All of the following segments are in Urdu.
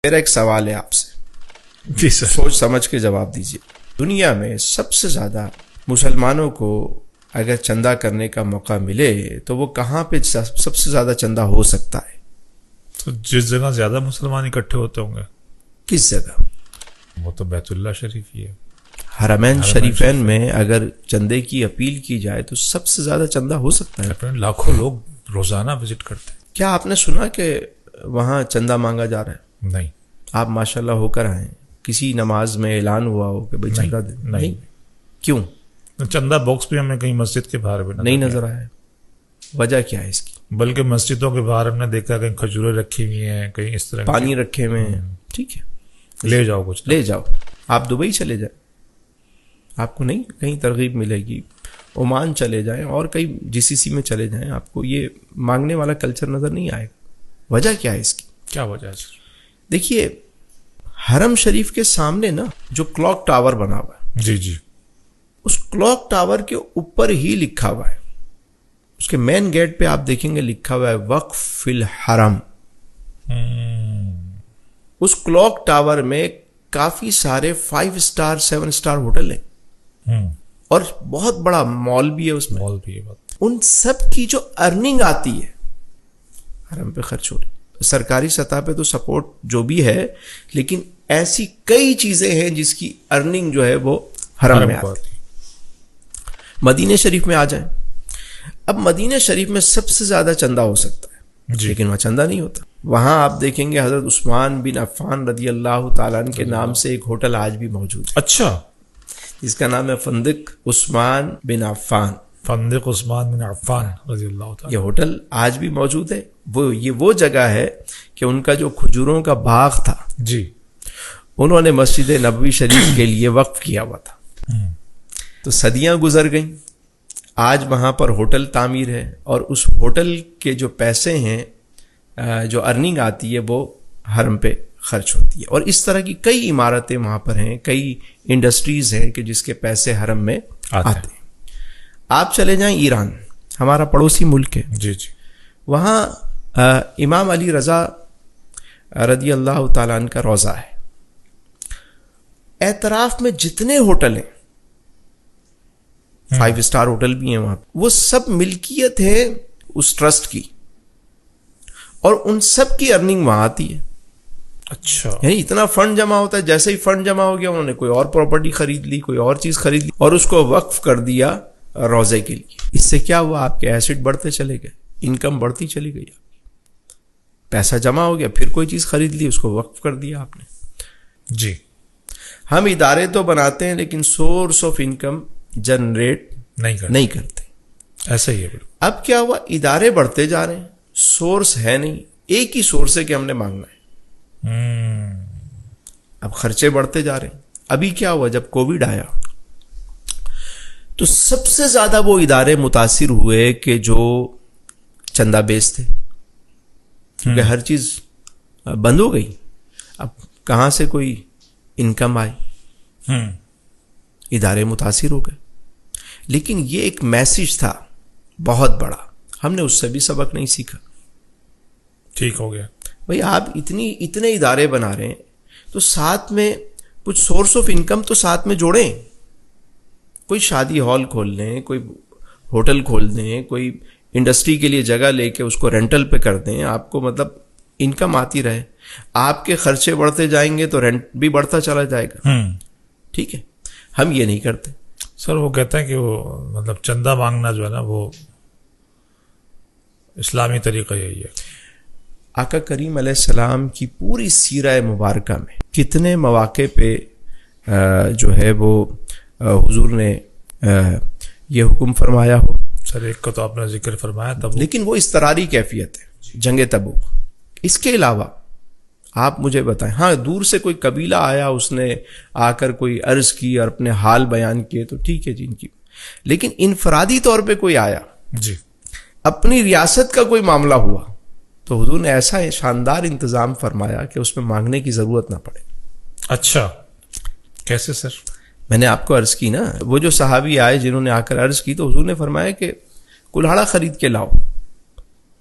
میرا ایک سوال ہے آپ سے، جی سر. سوچ سمجھ کے جواب دیجیے. دنیا میں سب سے زیادہ مسلمانوں کو اگر چندہ کرنے کا موقع ملے تو وہ کہاں پہ سب سے زیادہ چندہ ہو سکتا ہے؟ تو جس جگہ زیادہ مسلمان اکٹھے ہوتے ہوں گے. کس جگہ؟ وہ تو بیت اللہ شریف ہی ہے. حرمین شریفین میں اگر چندے کی اپیل کی جائے تو سب سے زیادہ چندہ ہو سکتا ہے. لاکھوں لوگ روزانہ وزٹ کرتے ہیں. کیا آپ نے سنا کہ وہاں چندہ مانگا جا رہا ہے؟ نہیں. آپ ماشاءاللہ ہو کر آئیں، کسی نماز میں اعلان ہوا ہو کہ بھائی چندہ دیں؟ نہیں. کیوں؟ چندہ باکس بھی ہمیں کہیں مسجد کے باہر بھی نہیں نظر آیا. وجہ کیا ہے اس کی؟ بلکہ مسجدوں کے باہر ہم نے دیکھا کہیں کھجوریں رکھی ہوئی ہیں، کہیں اس طرح پانی رکھے ہوئے ہیں. ٹھیک ہے، لے جاؤ کچھ لے جاؤ. آپ دبئی چلے جائیں، آپ کو نہیں کہیں ترغیب ملے گی. عمان چلے جائیں اور کئی GCC میں چلے جائیں، آپ کو یہ مانگنے والا کلچر نظر نہیں آئے گا. وجہ کیا ہے اس کی؟ کیا وجہ ہے سر؟ دیکھیے، حرم شریف کے سامنے نا جو کلاک ٹاور بنا ہوا ہے، جی جی، اس کلاک ٹاور کے اوپر ہی لکھا ہوا ہے، اس کے مین گیٹ پہ آپ دیکھیں گے لکھا ہوا ہے وقف فی الحرم. اس کلاک ٹاور میں کافی سارے 5 اسٹار 7 اسٹار ہوٹل ہیں اور بہت بڑا مال بھی ہے. اس میں مال بھی ہے. ان سب کی جو ارننگ آتی ہے حرم پہ خرچ ہو رہی. سرکاری سطح پہ تو سپورٹ جو بھی ہے، لیکن ایسی کئی چیزیں ہیں جس کی ارننگ جو ہے وہ حرم میں آتی ہے. مدینہ شریف میں آ جائیں. اب مدینہ شریف میں سب سے زیادہ چندہ ہو سکتا ہے جی، لیکن وہاں چندہ نہیں ہوتا. وہاں آپ دیکھیں گے حضرت عثمان بن عفان رضی اللہ تعالیٰ عنہ کے نام سے ایک ہوٹل آج بھی موجود ہے. اچھا، جس کا نام ہے فندق عثمان بن عفان. فندق عثمان بن عفان رضی اللہ تعالیٰ. یہ ہوٹل آج بھی موجود ہے. وہ جگہ ہے کہ ان کا جو کھجوروں کا باغ تھا جی، انہوں نے مسجد نبوی شریف کے لیے وقف کیا ہوا تھا. تو صدیاں گزر گئیں، آج وہاں پر ہوٹل تعمیر ہے اور اس ہوٹل کے جو پیسے ہیں، جو ارننگ آتی ہے، وہ حرم پہ خرچ ہوتی ہے. اور اس طرح کی کئی عمارتیں وہاں پر ہیں، کئی انڈسٹریز ہیں کہ جس کے پیسے حرم میں آتے ہیں. آپ چلے جائیں ایران، ہمارا پڑوسی ملک ہے. جی جی، وہاں امام علی رضا رضی اللہ تعالیٰ عنہ کا روضہ ہے. اعتراف میں جتنے ہوٹل ہیں، 5 اسٹار ہوٹل بھی ہیں وہاں، وہ سب ملکیت ہے اس ٹرسٹ کی اور ان سب کی ارننگ وہاں آتی ہے. اچھا، یعنی اتنا فنڈ جمع ہوتا ہے، جیسے ہی فنڈ جمع ہو گیا انہوں نے کوئی اور پراپرٹی خرید لی، کوئی اور چیز خرید لی اور اس کو وقف کر دیا روزے کے لیے. اس سے کیا ہوا؟ آپ کے ایسٹ بڑھتے چلے گئے، انکم بڑھتی چلی گئی. پیسہ جمع ہو گیا، پھر کوئی چیز خرید لی، اس کو وقف کر دیا آپ نے. جی، ہم ادارے تو بناتے ہیں لیکن سورس آف انکم جنریٹ نہیں کرتے. ایسا ہی ہے. اب کیا ہوا؟ ادارے بڑھتے جا رہے ہیں، سورس ہے نہیں. ایک ہی سورس ہے کہ ہم نے مانگنا ہے. اب خرچے بڑھتے جا رہے ہیں. ابھی کیا ہوا؟ جب کووڈ آیا تو سب سے زیادہ وہ ادارے متاثر ہوئے کہ جو چندہ بیس تھے، کیونکہ ہر چیز بند ہو گئی. اب کہاں سے کوئی انکم آئی؟ ادارے متاثر ہو گئے. لیکن یہ ایک میسج تھا بہت بڑا، ہم نے اس سے بھی سبق نہیں سیکھا. ٹھیک ہو گیا بھئی آپ اتنے ادارے بنا رہے ہیں تو ساتھ میں کچھ سورس آف انکم تو ساتھ میں جوڑیں. کوئی شادی ہال کھول لیں، کوئی ہوٹل کھول دیں، کوئی انڈسٹری کے لیے جگہ لے کے اس کو رینٹل پہ کر دیں. آپ کو مطلب انکم آتی رہے. آپ کے خرچے بڑھتے جائیں گے تو رینٹ بھی بڑھتا چلا جائے گا. ٹھیک ہے، ہم یہ نہیں کرتے. سر وہ کہتے ہیں کہ وہ مطلب چندہ مانگنا جو ہے نا وہ اسلامی طریقہ یہی ہے. آقا کریم علیہ السلام کی پوری سیرہ مبارکہ میں کتنے مواقع پہ جو ہے وہ حضور نے یہ حکم فرمایا ہو. سر ایک کا تو آپ نے ذکر فرمایا تب، لیکن وہ اضطراری کیفیت ہے، جنگ تبوک. اس کے علاوہ آپ مجھے بتائیں، ہاں دور سے کوئی قبیلہ آیا، اس نے آ کر کوئی عرض کی اور اپنے حال بیان کیے تو ٹھیک ہے جن کی. لیکن انفرادی طور پہ کوئی آیا، جی، اپنی ریاست کا کوئی معاملہ ہوا، تو حضور نے ایسا شاندار انتظام فرمایا کہ اس میں مانگنے کی ضرورت نہ پڑے. اچھا، کیسے سر؟ میں نے آپ کو عرض کی نا، وہ جو صحابی آئے جنہوں نے آ کر عرض کی تو حضور نے فرمایا کہ کلہاڑا خرید کے لاؤ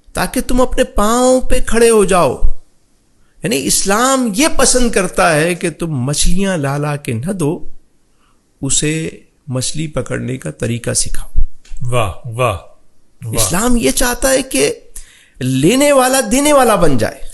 تاکہ تم اپنے پاؤں پہ کھڑے ہو جاؤ. یعنی اسلام یہ پسند کرتا ہے کہ تم مچھلیاں لا لا کے نہ دو، اسے مچھلی پکڑنے کا طریقہ سکھاؤ. واہ واہ. اسلام یہ چاہتا ہے کہ لینے والا دینے والا بن جائے.